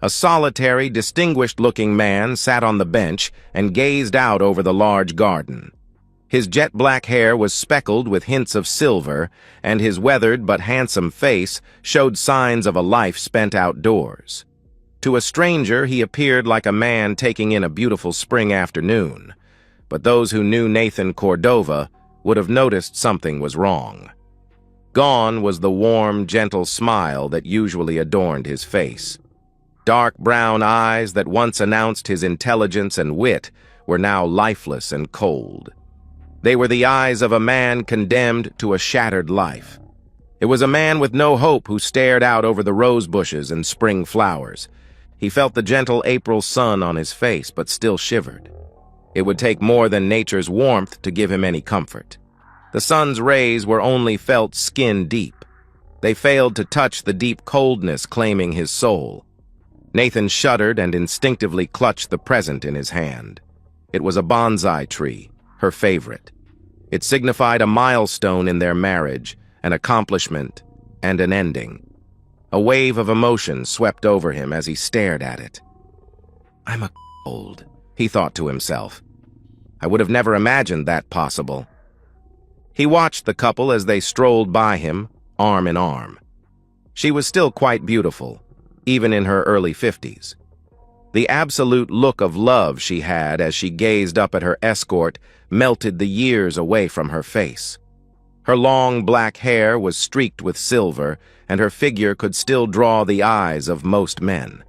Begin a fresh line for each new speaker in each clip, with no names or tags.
A solitary, distinguished-looking man sat on the bench and gazed out over the large garden. His jet-black hair was speckled with hints of silver, and his weathered but handsome face showed signs of a life spent outdoors. To a stranger, he appeared like a man taking in a beautiful spring afternoon, but those who knew Nathan Cordova would have noticed something was wrong. Gone was the warm, gentle smile that usually adorned his face. Dark brown eyes that once announced his intelligence and wit were now lifeless and cold. They were the eyes of a man condemned to a shattered life. It was a man with no hope who stared out over the rose bushes and spring flowers. He felt the gentle April sun on his face, but still shivered. It would take more than nature's warmth to give him any comfort. The sun's rays were only felt skin deep. They failed to touch the deep coldness claiming his soul. Nathan shuddered and instinctively clutched the present in his hand. It was a bonsai tree, her favorite. It signified a milestone in their marriage, an accomplishment, and an ending. A wave of emotion swept over him as he stared at it. "I'm old," he thought to himself. "I would have never imagined that possible." He watched the couple as they strolled by him, arm in arm. She was still quite beautiful, even in her early 50s. The absolute look of love she had as she gazed up at her escort melted the years away from her face. Her long black hair was streaked with silver, and her figure could still draw the eyes of most men.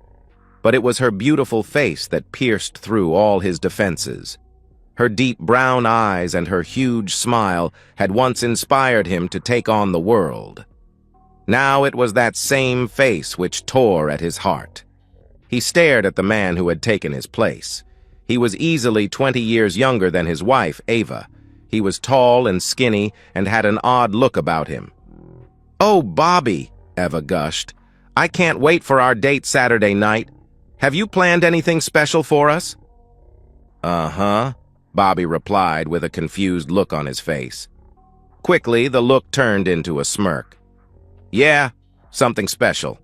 But it was her beautiful face that pierced through all his defenses. Her deep brown eyes and her huge smile had once inspired him to take on the world. Now it was that same face which tore at his heart. He stared at the man who had taken his place. He was easily 20 years younger than his wife, Ava. He was tall and skinny and had an odd look about him. "Oh, Bobby," Eva gushed. "I can't wait for our date Saturday night. Have you planned anything special for us?" "Uh-huh," Bobby replied with a confused look on his face. Quickly, the look turned into a smirk. "Yeah, something special."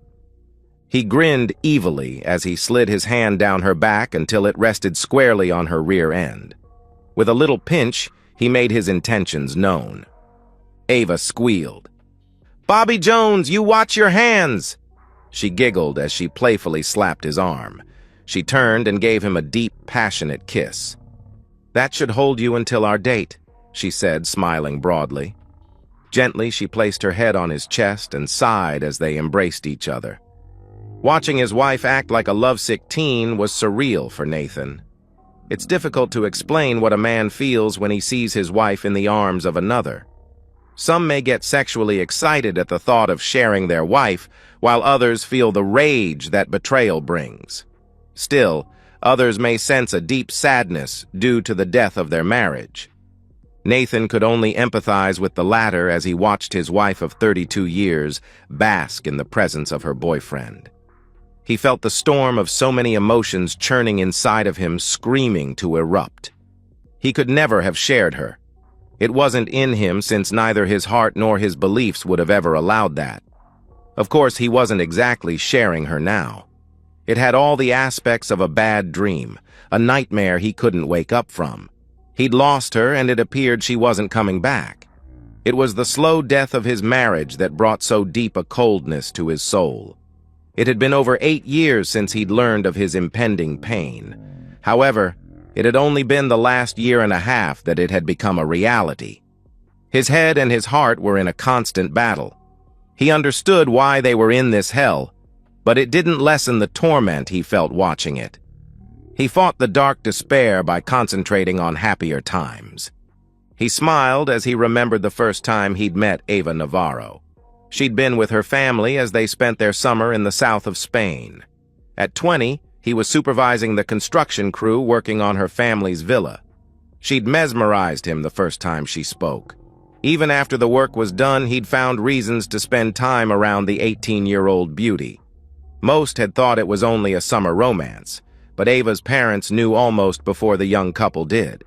He grinned evilly as he slid his hand down her back until it rested squarely on her rear end. With a little pinch, he made his intentions known. Ava squealed. "Bobby Jones, you watch your hands!" She giggled as she playfully slapped his arm. She turned and gave him a deep, passionate kiss. "That should hold you until our date," she said, smiling broadly. Gently, she placed her head on his chest and sighed as they embraced each other. Watching his wife act like a lovesick teen was surreal for Nathan. It's difficult to explain what a man feels when he sees his wife in the arms of another. Some may get sexually excited at the thought of sharing their wife, while others feel the rage that betrayal brings. Still, others may sense a deep sadness due to the death of their marriage. Nathan could only empathize with the latter as he watched his wife of 32 years bask in the presence of her boyfriend. He felt the storm of so many emotions churning inside of him, screaming to erupt. He could never have shared her. It wasn't in him, since neither his heart nor his beliefs would have ever allowed that. Of course, he wasn't exactly sharing her now. It had all the aspects of a bad dream, a nightmare he couldn't wake up from. He'd lost her, and it appeared she wasn't coming back. It was the slow death of his marriage that brought so deep a coldness to his soul. It had been over 8 years since he'd learned of his impending pain. However, it had only been the last year and a half that it had become a reality. His head and his heart were in a constant battle. He understood why they were in this hell, but it didn't lessen the torment he felt watching it. He fought the dark despair by concentrating on happier times. He smiled as he remembered the first time he'd met Ava Navarro. She'd been with her family as they spent their summer in the south of Spain. At 20, he was supervising the construction crew working on her family's villa. She'd mesmerized him the first time she spoke. Even after the work was done, he'd found reasons to spend time around the 18-year-old beauty. Most had thought it was only a summer romance, but Ava's parents knew almost before the young couple did.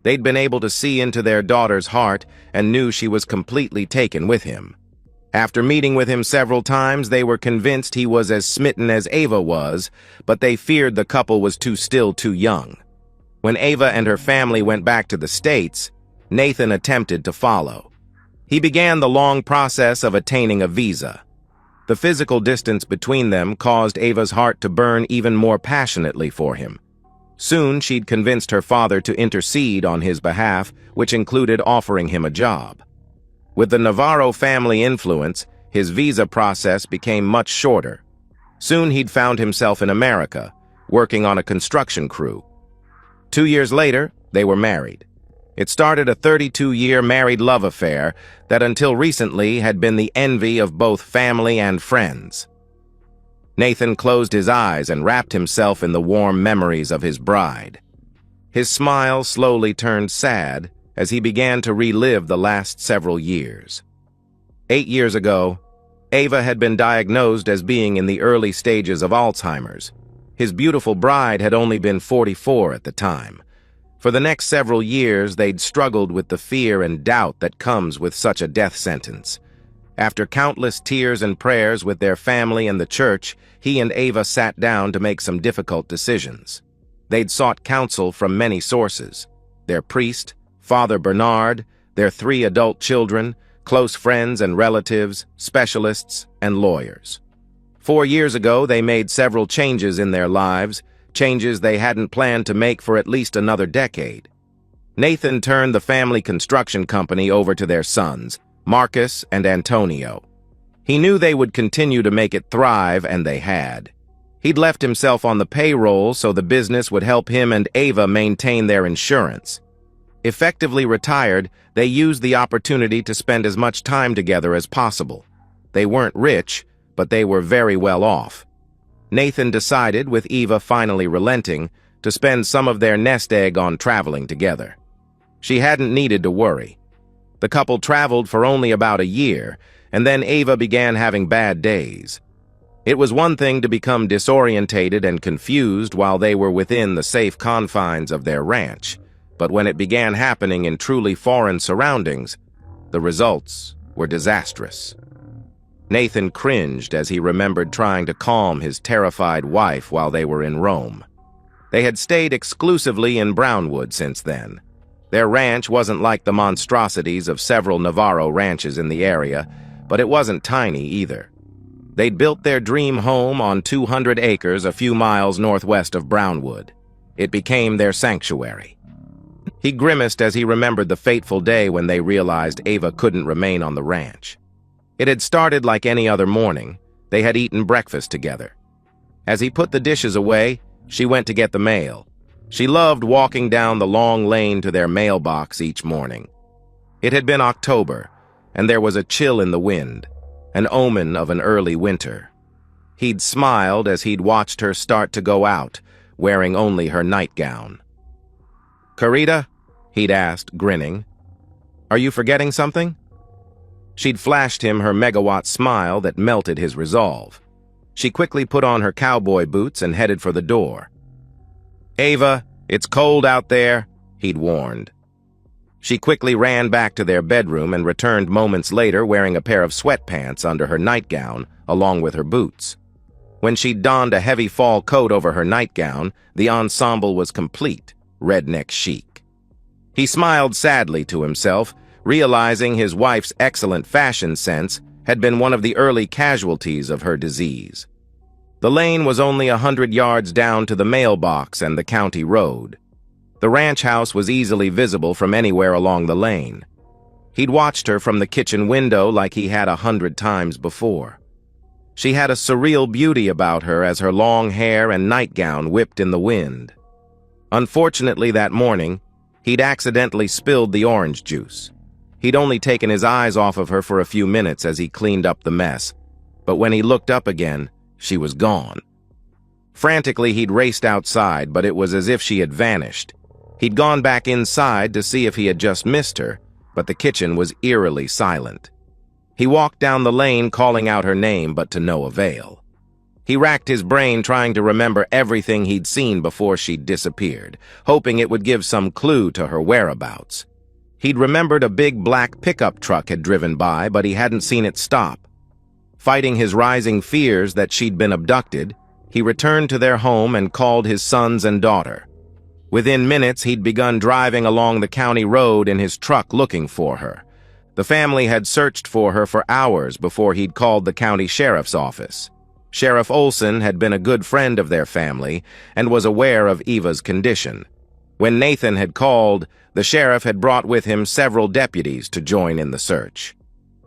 They'd been able to see into their daughter's heart and knew she was completely taken with him. After meeting with him several times, they were convinced he was as smitten as Ava was, but they feared the couple was still too young. When Ava and her family went back to the States, Nathan attempted to follow. He began the long process of attaining a visa. The physical distance between them caused Ava's heart to burn even more passionately for him. Soon, she'd convinced her father to intercede on his behalf, which included offering him a job. With the Navarro family influence, his visa process became much shorter. Soon he'd found himself in America, working on a construction crew. 2 years later, they were married. It started a 32-year married love affair that until recently had been the envy of both family and friends. Nathan closed his eyes and wrapped himself in the warm memories of his bride. His smile slowly turned sad as he began to relive the last several years. 8 years ago, Ava had been diagnosed as being in the early stages of Alzheimer's. His beautiful bride had only been 44 at the time. For the next several years, they'd struggled with the fear and doubt that comes with such a death sentence. After countless tears and prayers with their family and the church, he and Ava sat down to make some difficult decisions. They'd sought counsel from many sources: their priest, Father Bernard, their 3 adult children, close friends and relatives, specialists, and lawyers. 4 years ago, they made several changes in their lives, changes they hadn't planned to make for at least another decade. Nathan turned the family construction company over to their sons, Marcus and Antonio. He knew they would continue to make it thrive, and they had. He'd left himself on the payroll so the business would help him and Ava maintain their insurance. Effectively retired, they used the opportunity to spend as much time together as possible. They weren't rich, but they were very well off. Nathan decided, with Eva finally relenting, to spend some of their nest egg on traveling together. She hadn't needed to worry. The couple traveled for only about a year, and then Ava began having bad days. It was one thing to become disorientated and confused while they were within the safe confines of their ranch, but when it began happening in truly foreign surroundings, the results were disastrous. Nathan cringed as he remembered trying to calm his terrified wife while they were in Rome. They had stayed exclusively in Brownwood since then. Their ranch wasn't like the monstrosities of several Navarro ranches in the area, but it wasn't tiny either. They'd built their dream home on 200 acres a few miles northwest of Brownwood. It became their sanctuary. He grimaced as he remembered the fateful day when they realized Ava couldn't remain on the ranch. It had started like any other morning. They had eaten breakfast together. As he put the dishes away, she went to get the mail. She loved walking down the long lane to their mailbox each morning. It had been October, and there was a chill in the wind, an omen of an early winter. He'd smiled as he'd watched her start to go out, wearing only her nightgown. "Carita?" he'd asked, grinning. "Are you forgetting something?" She'd flashed him her megawatt smile that melted his resolve. She quickly put on her cowboy boots and headed for the door. "Ava, it's cold out there," he'd warned. She quickly ran back to their bedroom and returned moments later wearing a pair of sweatpants under her nightgown, along with her boots. When she'd donned a heavy fall coat over her nightgown, the ensemble was complete, redneck chic. He smiled sadly to himself, realizing his wife's excellent fashion sense had been one of the early casualties of her disease. The lane was only 100 yards down to the mailbox and the county road. The ranch house was easily visible from anywhere along the lane. He'd watched her from the kitchen window like he had 100 times before. She had a surreal beauty about her as her long hair and nightgown whipped in the wind. Unfortunately, that morning, he'd accidentally spilled the orange juice. He'd only taken his eyes off of her for a few minutes as he cleaned up the mess, but when he looked up again, she was gone. Frantically, he'd raced outside, but it was as if she had vanished. He'd gone back inside to see if he had just missed her, but the kitchen was eerily silent. He walked down the lane calling out her name, but to no avail. He racked his brain trying to remember everything he'd seen before she'd disappeared, hoping it would give some clue to her whereabouts. He'd remembered a big black pickup truck had driven by, but he hadn't seen it stop. Fighting his rising fears that she'd been abducted, he returned to their home and called his sons and daughter. Within minutes, he'd begun driving along the county road in his truck looking for her. The family had searched for her for hours before he'd called the county sheriff's office. Sheriff Olson had been a good friend of their family and was aware of Eva's condition. When Nathan had called, the sheriff had brought with him several deputies to join in the search.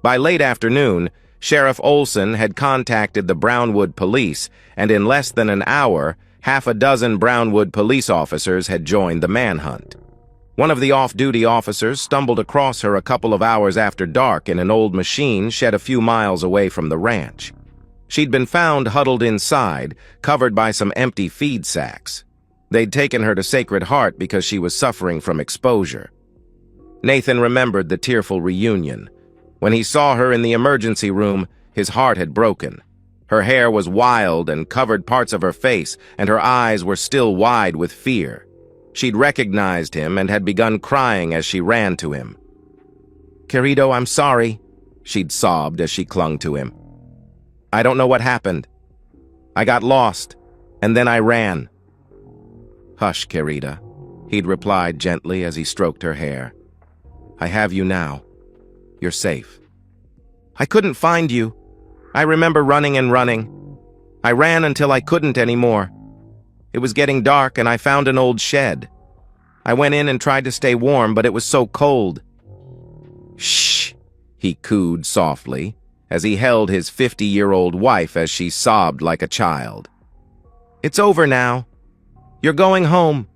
By late afternoon, Sheriff Olson had contacted the Brownwood police, and in less than an hour, half a dozen Brownwood police officers had joined the manhunt. One of the off-duty officers stumbled across her a couple of hours after dark in an old machine shed a few miles away from the ranch. She'd been found huddled inside, covered by some empty feed sacks. They'd taken her to Sacred Heart because she was suffering from exposure. Nathan remembered the tearful reunion. When he saw her in the emergency room, his heart had broken. Her hair was wild and covered parts of her face, and her eyes were still wide with fear. She'd recognized him and had begun crying as she ran to him. "Querido, I'm sorry," she'd sobbed as she clung to him. "I don't know what happened. I got lost, and then I ran." "Hush, querida," he'd replied gently as he stroked her hair. "I have you now. You're safe." "I couldn't find you. I remember running and running. I ran until I couldn't anymore. It was getting dark and I found an old shed. I went in and tried to stay warm, but it was so cold." "Shh," he cooed softly as he held his 50-year-old wife as she sobbed like a child. "It's over now. You're going home."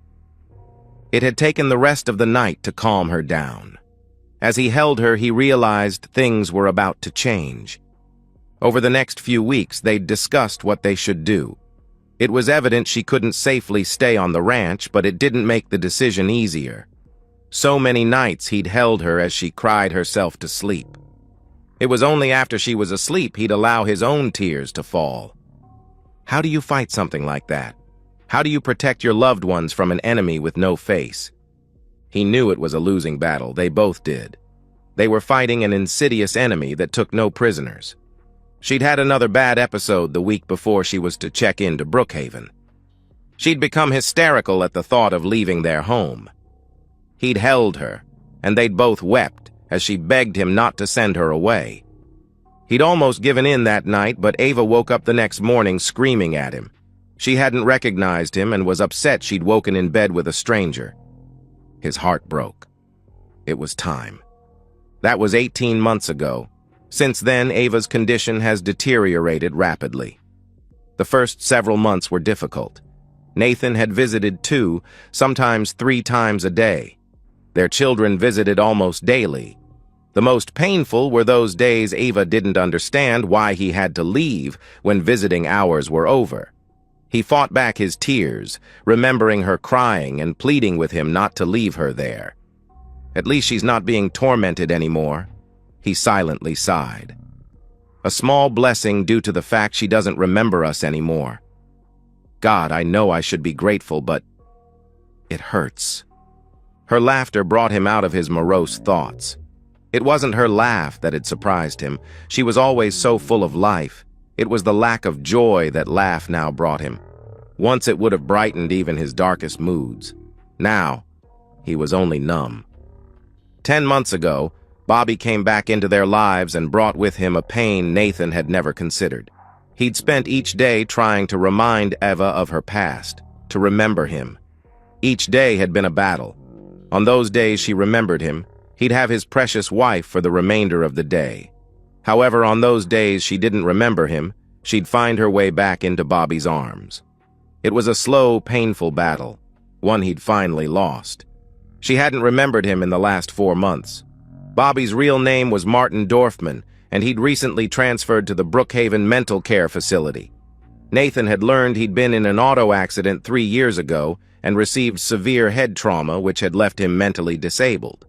It had taken the rest of the night to calm her down. As he held her, he realized things were about to change. Over the next few weeks, they'd discussed what they should do. It was evident she couldn't safely stay on the ranch, but it didn't make the decision easier. So many nights he'd held her as she cried herself to sleep. It was only after she was asleep he'd allow his own tears to fall. How do you fight something like that? How do you protect your loved ones from an enemy with no face? He knew it was a losing battle. They both did. They were fighting an insidious enemy that took no prisoners. She'd had another bad episode the week before she was to check into Brookhaven. She'd become hysterical at the thought of leaving their home. He'd held her, and they'd both wept as she begged him not to send her away. He'd almost given in that night, but Ava woke up the next morning screaming at him. She hadn't recognized him and was upset she'd woken in bed with a stranger. His heart broke. It was time. That was 18 months ago. Since then, Ava's condition has deteriorated rapidly. The first several months were difficult. Nathan had visited 2, sometimes 3 times a day. Their children visited almost daily. The most painful were those days Ava didn't understand why he had to leave when visiting hours were over. He fought back his tears, remembering her crying and pleading with him not to leave her there. "At least she's not being tormented anymore," he silently sighed. "A small blessing due to the fact she doesn't remember us anymore. God, I know I should be grateful, but it hurts." Her laughter brought him out of his morose thoughts. It wasn't her laugh that had surprised him. She was always so full of life. It was the lack of joy that laugh now brought him. Once it would have brightened even his darkest moods. Now, he was only numb. 10 months ago, Bobby came back into their lives and brought with him a pain Nathan had never considered. He'd spent each day trying to remind Eva of her past, to remember him. Each day had been a battle. On those days she remembered him, he'd have his precious wife for the remainder of the day. However, on those days she didn't remember him, she'd find her way back into Bobby's arms. It was a slow, painful battle, one he'd finally lost. She hadn't remembered him in the last 4 months. Bobby's real name was Martin Dorfman, and he'd recently transferred to the Brookhaven mental care facility. Nathan had learned he'd been in an auto accident 3 years ago and received severe head trauma which had left him mentally disabled.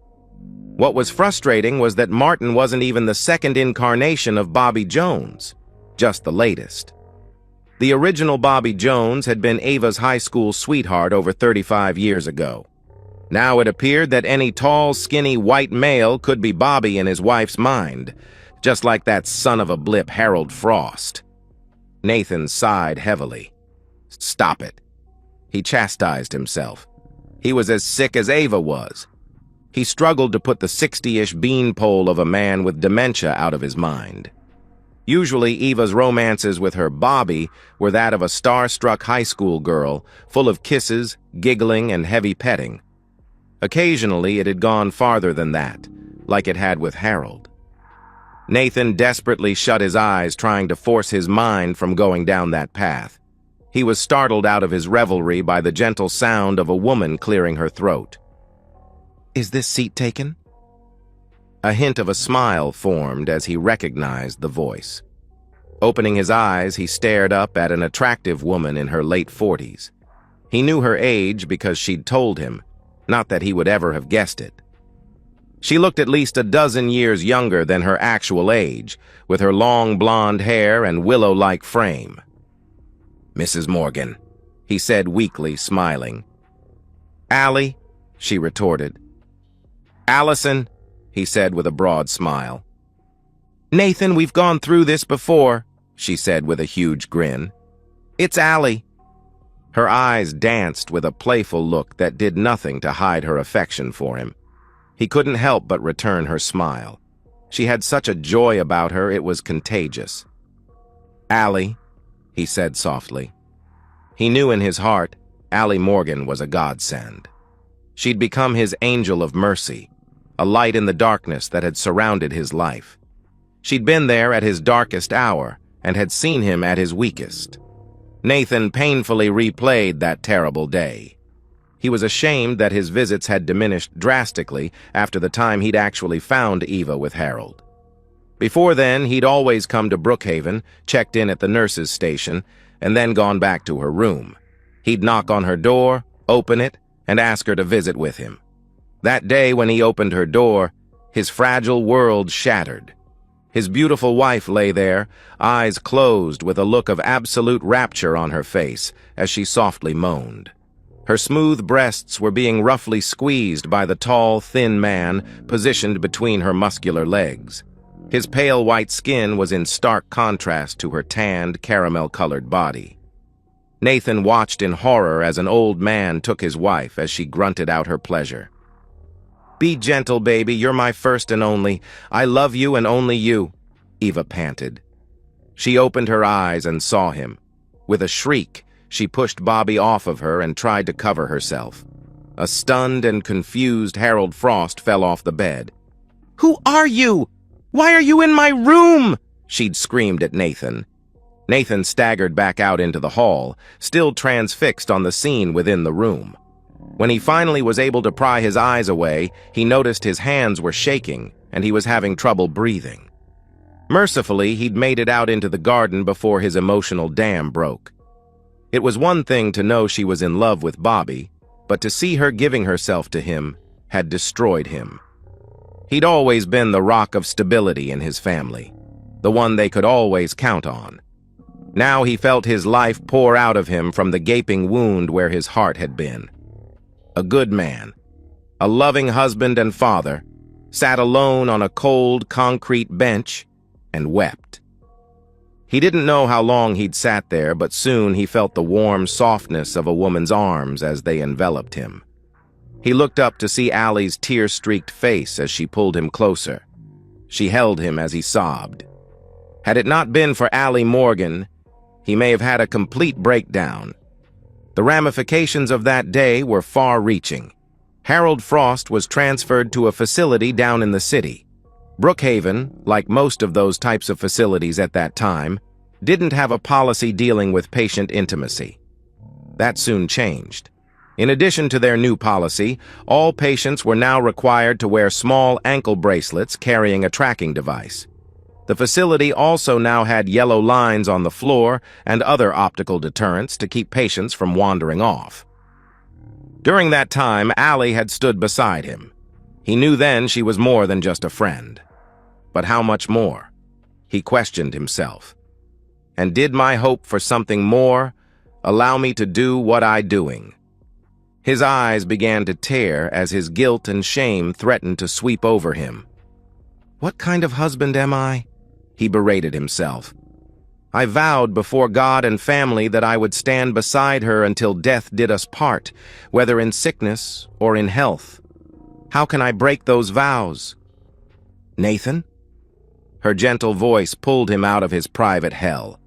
What was frustrating was that Martin wasn't even the second incarnation of Bobby Jones, just the latest. The original Bobby Jones had been Ava's high school sweetheart over 35 years ago. Now it appeared that any tall, skinny white male could be Bobby in his wife's mind, just like that son of a blip Harold Frost. Nathan sighed heavily. Stop it. He chastised himself. He was as sick as Ava was. He struggled to put the 60-ish beanpole of a man with dementia out of his mind. Usually, Eva's romances with her Bobby were that of a star-struck high school girl, full of kisses, giggling, and heavy petting. Occasionally, it had gone farther than that, like it had with Harold. Nathan desperately shut his eyes, trying to force his mind from going down that path. He was startled out of his revelry by the gentle sound of a woman clearing her throat. "Is this seat taken?" A hint of a smile formed as he recognized the voice. Opening his eyes, he stared up at an attractive woman in her late 40s. He knew her age because she'd told him, not that he would ever have guessed it. She looked at least a dozen years younger than her actual age, with her long blonde hair and willow-like frame. "Mrs. Morgan," he said weakly, smiling. "Allie," she retorted. "Allison," he said with a broad smile. "Nathan, we've gone through this before," she said with a huge grin. "It's Allie." Her eyes danced with a playful look that did nothing to hide her affection for him. He couldn't help but return her smile. She had such a joy about her it was contagious. "Allie," he said softly. He knew in his heart Allie Morgan was a godsend. She'd become his angel of mercy, a light in the darkness that had surrounded his life. She'd been there at his darkest hour and had seen him at his weakest. Nathan painfully replayed that terrible day. He was ashamed that his visits had diminished drastically after the time he'd actually found Eva with Harold. Before then, he'd always come to Brookhaven, checked in at the nurse's station, and then gone back to her room. He'd knock on her door, open it, and ask her to visit with him. That day when he opened her door, his fragile world shattered. His beautiful wife lay there, eyes closed with a look of absolute rapture on her face as she softly moaned. Her smooth breasts were being roughly squeezed by the tall, thin man positioned between her muscular legs. His pale white skin was in stark contrast to her tanned, caramel-colored body. Nathan watched in horror as an old man took his wife as she grunted out her pleasure. "Be gentle, baby, you're my first and only. I love you and only you," Eva panted. She opened her eyes and saw him. With a shriek, she pushed Bobby off of her and tried to cover herself. A stunned and confused Harold Frost fell off the bed. "Who are you? Why are you in my room?" she'd screamed at Nathan. Nathan staggered back out into the hall, still transfixed on the scene within the room. When he finally was able to pry his eyes away, he noticed his hands were shaking and he was having trouble breathing. Mercifully, he'd made it out into the garden before his emotional dam broke. It was one thing to know she was in love with Bobby, but to see her giving herself to him had destroyed him. He'd always been the rock of stability in his family, the one they could always count on. Now he felt his life pour out of him from the gaping wound where his heart had been. A good man, a loving husband and father, sat alone on a cold, concrete bench and wept. He didn't know how long he'd sat there, but soon he felt the warm softness of a woman's arms as they enveloped him. He looked up to see Allie's tear-streaked face as she pulled him closer. She held him as he sobbed. Had it not been for Allie Morgan, he may have had a complete breakdown. The ramifications of that day were far-reaching. Harold Frost was transferred to a facility down in the city. Brookhaven, like most of those types of facilities at that time, didn't have a policy dealing with patient intimacy. That soon changed. In addition to their new policy, all patients were now required to wear small ankle bracelets carrying a tracking device. The facility also now had yellow lines on the floor and other optical deterrents to keep patients from wandering off. During that time, Allie had stood beside him. He knew then she was more than just a friend. But how much more? He questioned himself. And did my hope for something more allow me to do what I'm doing? His eyes began to tear as his guilt and shame threatened to sweep over him. "What kind of husband am I?" he berated himself. "I vowed before God and family that I would stand beside her until death did us part, whether in sickness or in health. How can I break those vows?" "Nathan?" Her gentle voice pulled him out of his private hell.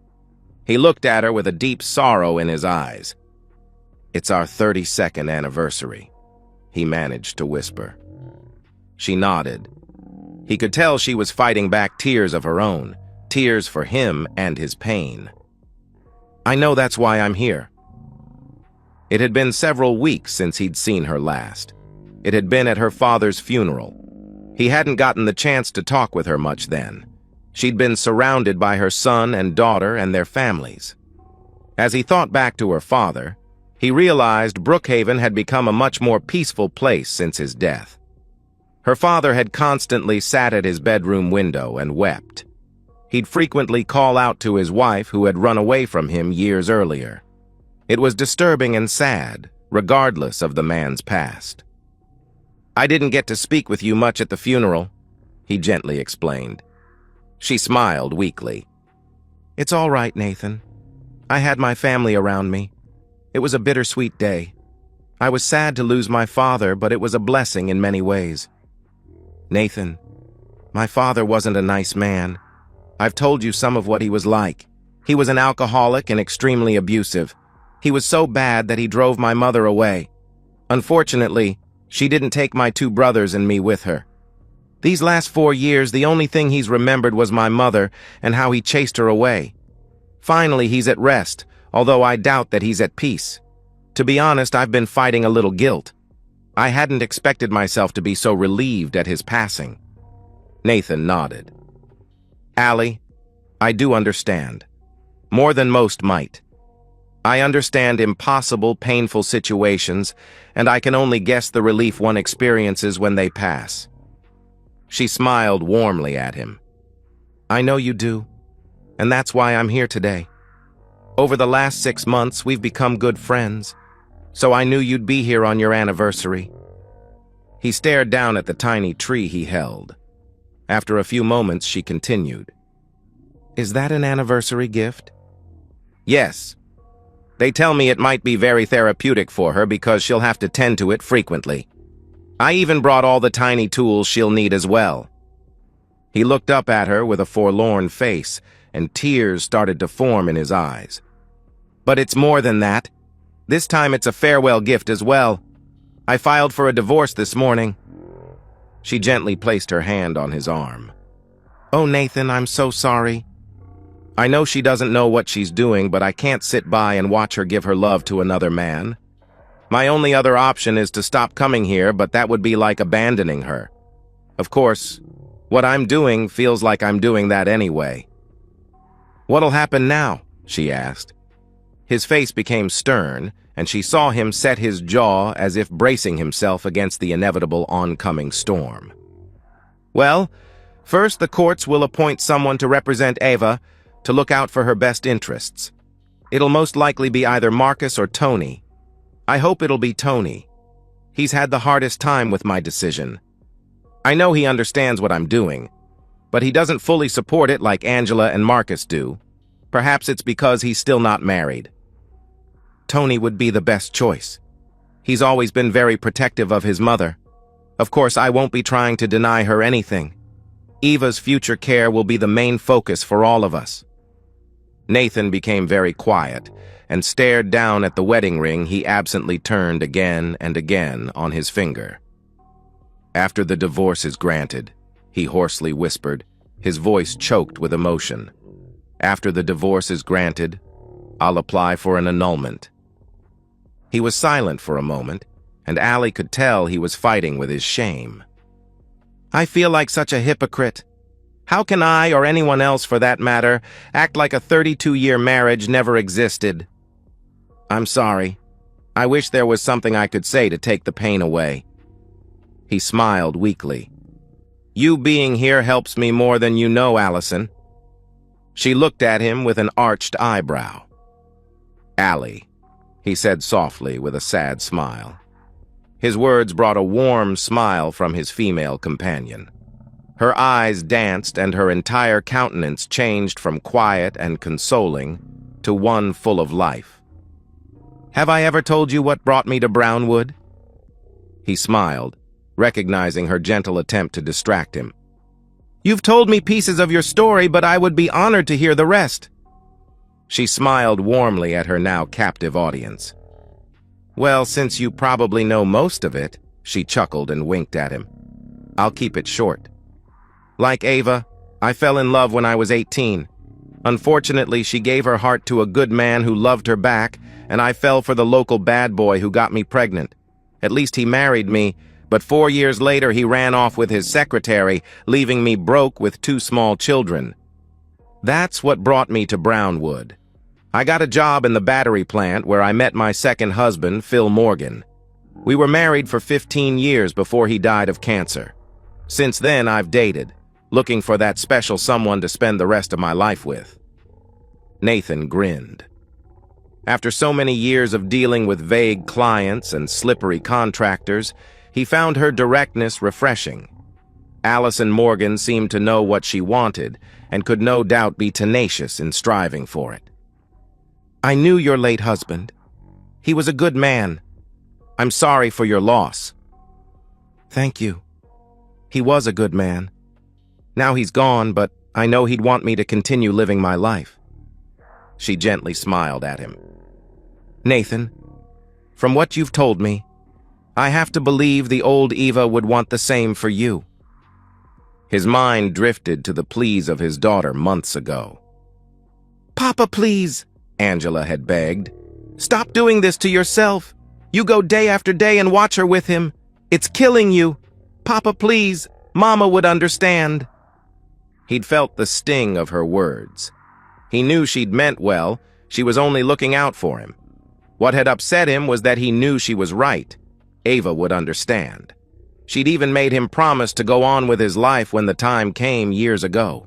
He looked at her with a deep sorrow in his eyes. "It's our 32nd anniversary," he managed to whisper. She nodded. He could tell she was fighting back tears of her own, tears for him and his pain. "I know that's why I'm here." It had been several weeks since he'd seen her last. It had been at her father's funeral. He hadn't gotten the chance to talk with her much then. She'd been surrounded by her son and daughter and their families. As he thought back to her father, he realized Brookhaven had become a much more peaceful place since his death. Her father had constantly sat at his bedroom window and wept. He'd frequently call out to his wife who had run away from him years earlier. It was disturbing and sad, regardless of the man's past. "I didn't get to speak with you much at the funeral," he gently explained. She smiled weakly. "It's all right, Nathan. I had my family around me. It was a bittersweet day. I was sad to lose my father, but it was a blessing in many ways. Nathan, my father wasn't a nice man. I've told you some of what he was like. He was an alcoholic and extremely abusive. He was so bad that he drove my mother away. Unfortunately, she didn't take my 2 brothers and me with her. These last 4 years, the only thing he's remembered was my mother and how he chased her away. Finally, he's at rest, although I doubt that he's at peace. To be honest, I've been fighting a little guilt. I hadn't expected myself to be so relieved at his passing." Nathan nodded. "Allie, I do understand. More than most might. I understand impossible, painful situations, and I can only guess the relief one experiences when they pass." She smiled warmly at him. "I know you do, and that's why I'm here today. Over the last 6 months, we've become good friends, so I knew you'd be here on your anniversary." He stared down at the tiny tree he held. After a few moments, she continued. "Is that an anniversary gift?" "Yes. They tell me it might be very therapeutic for her because she'll have to tend to it frequently. I even brought all the tiny tools she'll need as well." He looked up at her with a forlorn face, and tears started to form in his eyes. "But it's more than that. This time it's a farewell gift as well. I filed for a divorce this morning." She gently placed her hand on his arm. "Oh, Nathan, I'm so sorry." "I know she doesn't know what she's doing, but I can't sit by and watch her give her love to another man. My only other option is to stop coming here, but that would be like abandoning her. Of course, what I'm doing feels like I'm doing that anyway." "What'll happen now?" she asked. His face became stern, and she saw him set his jaw as if bracing himself against the inevitable oncoming storm. "Well, first the courts will appoint someone to represent Ava to look out for her best interests. It'll most likely be either Marcus or Tony. I hope it'll be Tony. He's had the hardest time with my decision. I know he understands what I'm doing, but he doesn't fully support it like Angela and Marcus do. Perhaps it's because he's still not married. Tony would be the best choice. He's always been very protective of his mother. Of course, I won't be trying to deny her anything. Eva's future care will be the main focus for all of us." Nathan became very quiet and stared down at the wedding ring he absently turned again and again on his finger. "After the divorce is granted," he hoarsely whispered, his voice choked with emotion. "After the divorce is granted, I'll apply for an annulment." He was silent for a moment, and Allie could tell he was fighting with his shame. "I feel like such a hypocrite. How can I, or anyone else for that matter, act like a 32-year marriage never existed? I'm sorry. I wish there was something I could say to take the pain away." He smiled weakly. "You being here helps me more than you know, Allison." She looked at him with an arched eyebrow. "Allie," he said softly with a sad smile, His words brought a warm smile from his female companion. Her eyes danced and her entire countenance changed from quiet and consoling to one full of life. "Have I ever told you what brought me to Brownwood?" He smiled, recognizing her gentle attempt to distract him. "You've told me pieces of your story, but I would be honored to hear the rest." She smiled warmly at her now captive audience. "Well, since you probably know most of it," she chuckled and winked at him, "I'll keep it short. Like Ava, I fell in love when I was 18. Unfortunately, she gave her heart to a good man who loved her back, and I fell for the local bad boy who got me pregnant. At least he married me, but 4 years later he ran off with his secretary, leaving me broke with 2 small children. That's what brought me to Brownwood. I got a job in the battery plant where I met my second husband, Phil Morgan. We were married for 15 years before he died of cancer. Since then, I've dated, looking for that special someone to spend the rest of my life with." Nathan grinned. After so many years of dealing with vague clients and slippery contractors, he found her directness refreshing. Allison Morgan seemed to know what she wanted and could no doubt be tenacious in striving for it. "I knew your late husband. He was a good man. I'm sorry for your loss." "Thank you. He was a good man. Now he's gone, but I know he'd want me to continue living my life." She gently smiled at him. "Nathan, from what you've told me, I have to believe the old Eva would want the same for you." His mind drifted to the pleas of his daughter months ago. "Papa, please," Angela had begged. "Stop doing this to yourself. You go day after day and watch her with him. It's killing you. Papa, please. Mama would understand." He'd felt the sting of her words. He knew she'd meant well. She was only looking out for him. What had upset him was that he knew she was right. Ava would understand. She'd even made him promise to go on with his life when the time came years ago.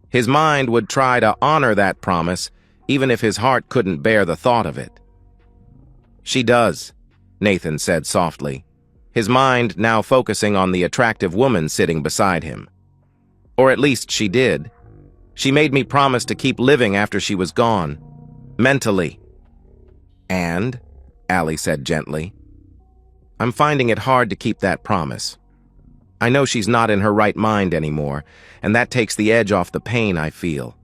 His mind would try to honor that promise, even if his heart couldn't bear the thought of it. "She does," Nathan said softly, his mind now focusing on the attractive woman sitting beside him. "Or at least she did. She made me promise to keep living after she was gone. Mentally." "And?" Allie said gently. "I'm finding it hard to keep that promise. I know she's not in her right mind anymore, and that takes the edge off the pain I feel.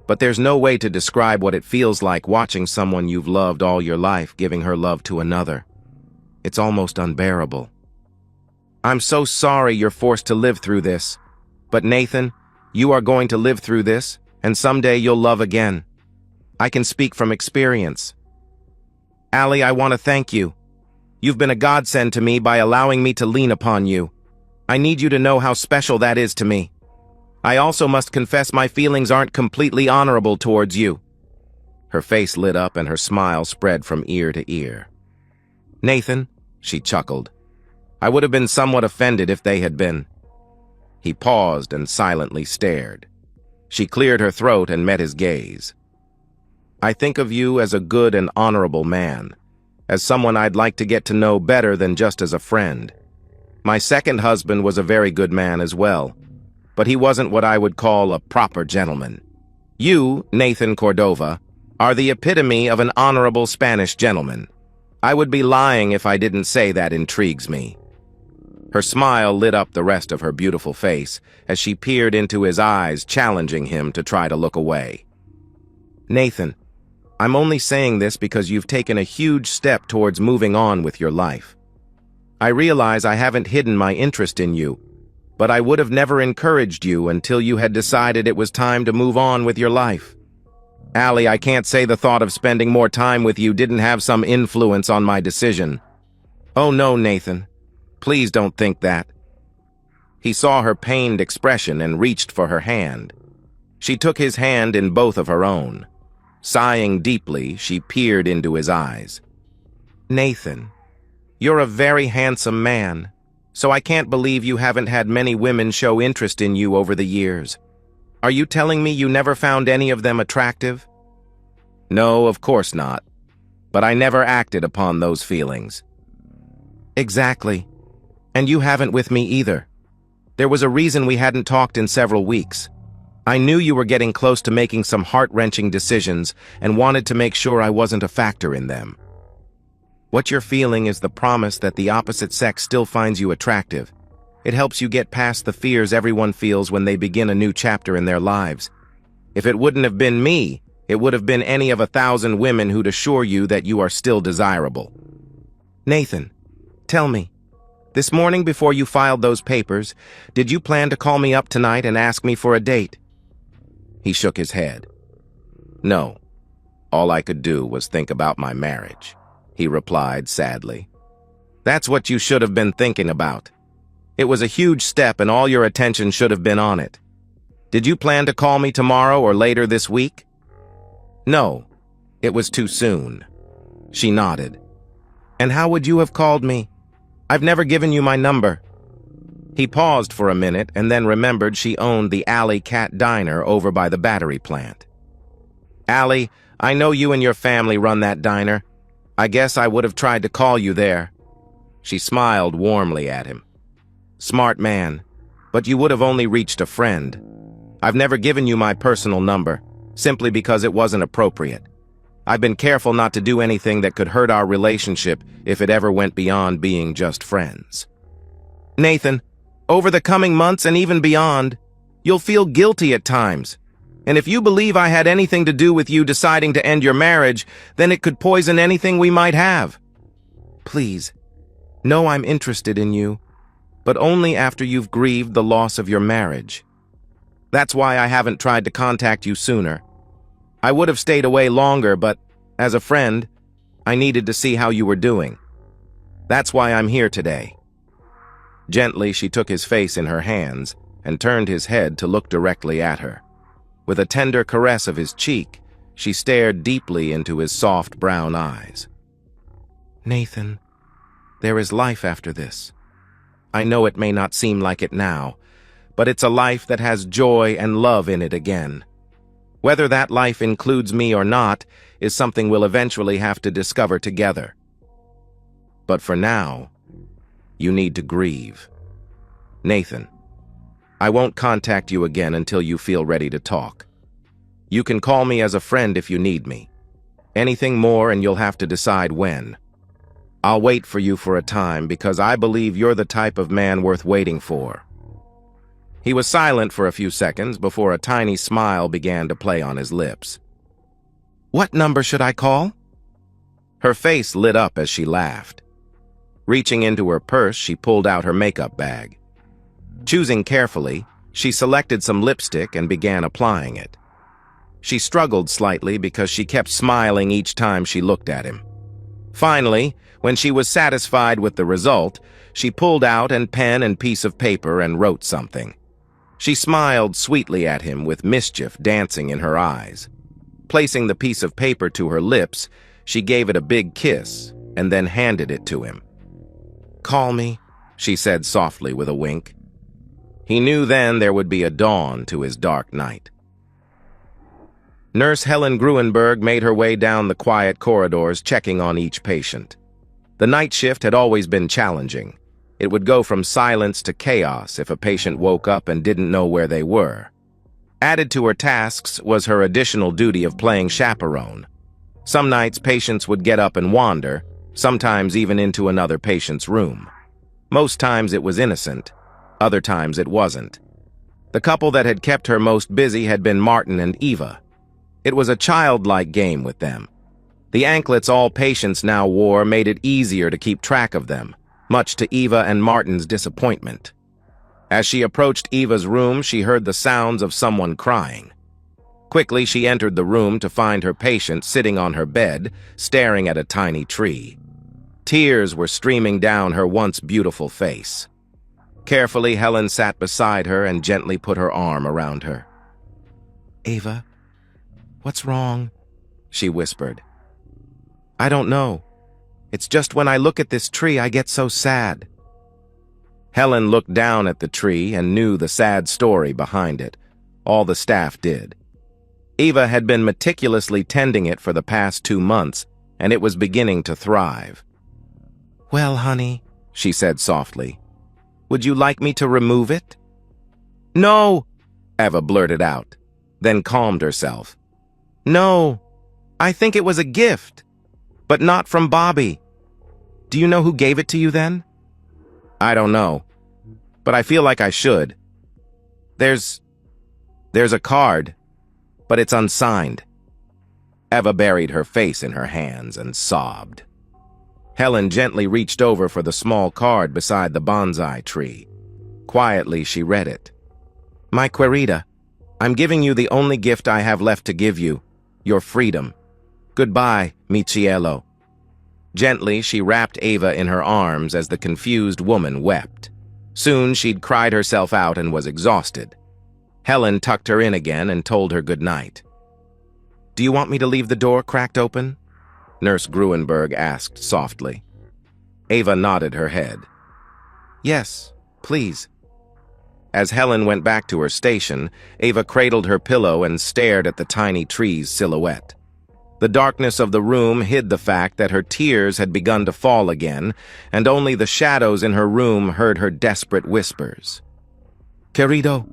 But there's no way to describe what it feels like watching someone you've loved all your life giving her love to another. It's almost unbearable. I'm so sorry you're forced to live through this. But Nathan, you are going to live through this, and someday you'll love again. I can speak from experience. Allie, I want to thank you. You've been a godsend to me by allowing me to lean upon you. I need you to know how special that is to me. I also must confess my feelings aren't completely honorable towards you." Her face lit up and her smile spread from ear to ear. "Nathan," she chuckled, "I would have been somewhat offended if they had been." He paused and silently stared. She cleared her throat and met his gaze. "I think of you as a good and honorable man, as someone I'd like to get to know better than just as a friend. My second husband was a very good man as well, but he wasn't what I would call a proper gentleman. You, Nathan Cordova, are the epitome of an honorable Spanish gentleman. I would be lying if I didn't say that intrigues me." Her smile lit up the rest of her beautiful face as she peered into his eyes, challenging him to try to look away. "Nathan, I'm only saying this because you've taken a huge step towards moving on with your life. I realize I haven't hidden my interest in you, but I would have never encouraged you until you had decided it was time to move on with your life. Allie, I can't say the thought of spending more time with you didn't have some influence on my decision. Oh no, Nathan. Please don't think that." He saw her pained expression and reached for her hand. She took his hand in both of her own. Sighing deeply, she peered into his eyes. "Nathan, you're a very handsome man, so I can't believe you haven't had many women show interest in you over the years. Are you telling me you never found any of them attractive?" "No, of course not. But I never acted upon those feelings." Exactly. And you haven't with me either. There was a reason we hadn't talked in several weeks. I knew you were getting close to making some heart-wrenching decisions and wanted to make sure I wasn't a factor in them. What you're feeling is the promise that the opposite sex still finds you attractive. It helps you get past the fears everyone feels when they begin a new chapter in their lives. If it wouldn't have been me, it would have been any of 1,000 women who'd assure you that you are still desirable. Nathan, tell me, this morning before you filed those papers, did you plan to call me up tonight and ask me for a date? He shook his head. No. All I could do was think about my marriage, he replied sadly. That's what you should have been thinking about. It was a huge step and all your attention should have been on it. Did you plan to call me tomorrow or later this week? No, it was too soon. She nodded. And how would you have called me? I've never given you my number. He paused for a minute and then remembered she owned the Alley Cat Diner over by the battery plant. Allie, I know you and your family run that diner. I guess I would have tried to call you there. She smiled warmly at him. Smart man, but you would have only reached a friend. I've never given you my personal number, simply because it wasn't appropriate. I've been careful not to do anything that could hurt our relationship if it ever went beyond being just friends. Nathan, over the coming months and even beyond, you'll feel guilty at times. And if you believe I had anything to do with you deciding to end your marriage, then it could poison anything we might have. Please, know I'm interested in you, but only after you've grieved the loss of your marriage. That's why I haven't tried to contact you sooner. I would have stayed away longer, but as a friend, I needed to see how you were doing. That's why I'm here today. Gently, she took his face in her hands and turned his head to look directly at her. With a tender caress of his cheek, she stared deeply into his soft brown eyes. Nathan, there is life after this. I know it may not seem like it now, but it's a life that has joy and love in it again. Whether that life includes me or not is something we'll eventually have to discover together. But for now, you need to grieve. Nathan, I won't contact you again until you feel ready to talk. You can call me as a friend if you need me. Anything more and you'll have to decide when. I'll wait for you for a time because I believe you're the type of man worth waiting for. He was silent for a few seconds before a tiny smile began to play on his lips. What number should I call? Her face lit up as she laughed. Reaching into her purse, she pulled out her makeup bag. Choosing carefully, she selected some lipstick and began applying it. She struggled slightly because she kept smiling each time she looked at him. Finally, when she was satisfied with the result, she pulled out a pen and piece of paper and wrote something. She smiled sweetly at him with mischief dancing in her eyes. Placing the piece of paper to her lips, she gave it a big kiss and then handed it to him. Call me, she said softly with a wink. He knew then there would be a dawn to his dark night. Nurse Helen Gruenberg made her way down the quiet corridors, checking on each patient. The night shift had always been challenging. It would go from silence to chaos if a patient woke up and didn't know where they were. Added to her tasks was her additional duty of playing chaperone. Some nights patients would get up and wander, sometimes even into another patient's room. Most times it was innocent, other times it wasn't. The couple that had kept her most busy had been Martin and Eva. It was a childlike game with them. The anklets all patients now wore made it easier to keep track of them, much to Eva and Martin's disappointment. As she approached Eva's room, she heard the sounds of someone crying. Quickly, she entered the room to find her patient sitting on her bed, staring at a tiny tree. Tears were streaming down her once beautiful face. Carefully, Helen sat beside her and gently put her arm around her. Eva, what's wrong? She whispered. I don't know. It's just when I look at this tree, I get so sad. Helen looked down at the tree and knew the sad story behind it. All the staff did. Eva had been meticulously tending it for the past 2 months, and it was beginning to thrive. Well, honey, she said softly. "Would you like me to remove it?" "No," Eva blurted out, then calmed herself. "No, I think it was a gift, but not from Bobby. Do you know who gave it to you then?" "I don't know, but I feel like I should. There's a card, but it's unsigned." Eva buried her face in her hands and sobbed. Helen gently reached over for the small card beside the bonsai tree. Quietly, she read it. "My querida, I'm giving you the only gift I have left to give you, your freedom. Goodbye, mi cielo." Gently, she wrapped Eva in her arms as the confused woman wept. Soon, she'd cried herself out and was exhausted. Helen tucked her in again and told her good night. "Do you want me to leave the door cracked open?" Nurse Gruenberg asked softly. Eva nodded her head. "Yes, please." As Helen went back to her station, Eva cradled her pillow and stared at the tiny tree's silhouette. The darkness of the room hid the fact that her tears had begun to fall again, and only the shadows in her room heard her desperate whispers. "Querido,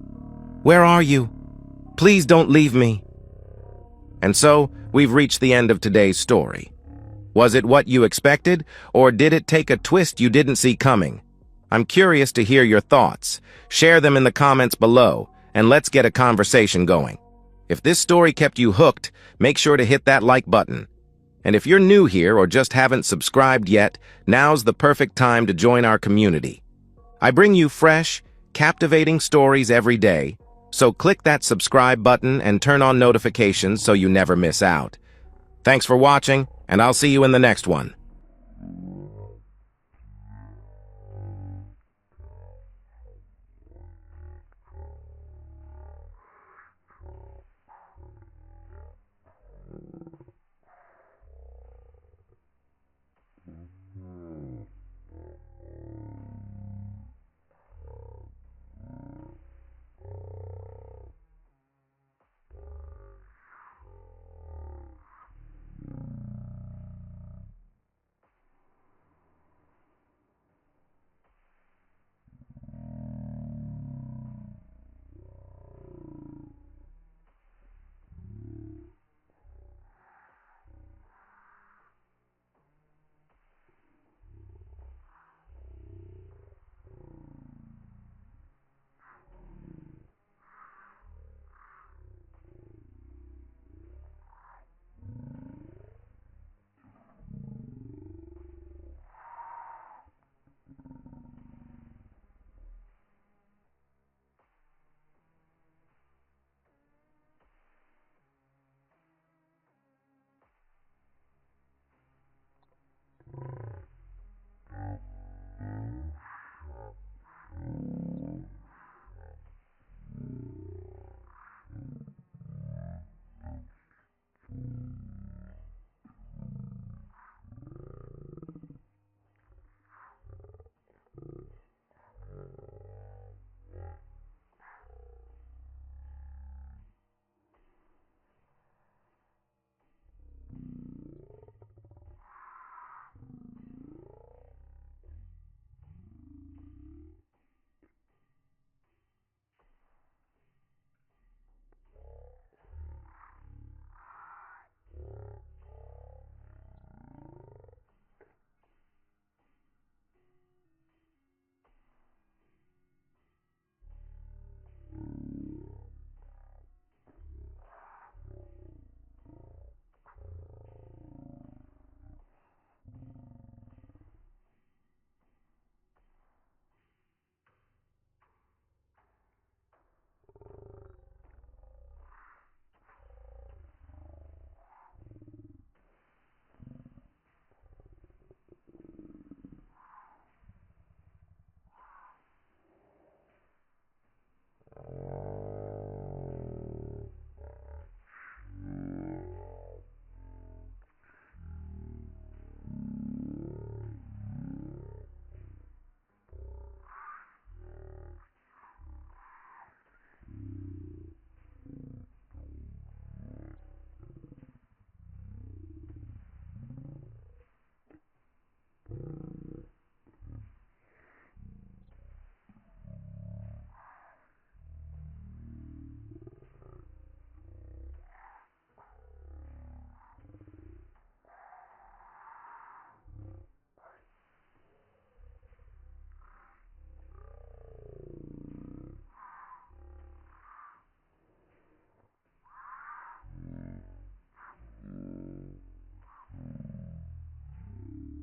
where are you? Please don't leave me." And so, we've reached the end of today's story. Was it what you expected, or did it take a twist you didn't see coming? I'm curious to hear your thoughts. Share them in the comments below, and let's get a conversation going. If this story kept you hooked, make sure to hit that like button. And if you're new here or just haven't subscribed yet, now's the perfect time to join our community. I bring you fresh, captivating stories every day, so click that subscribe button and turn on notifications so you never miss out. Thanks for watching, and I'll see you in the next one.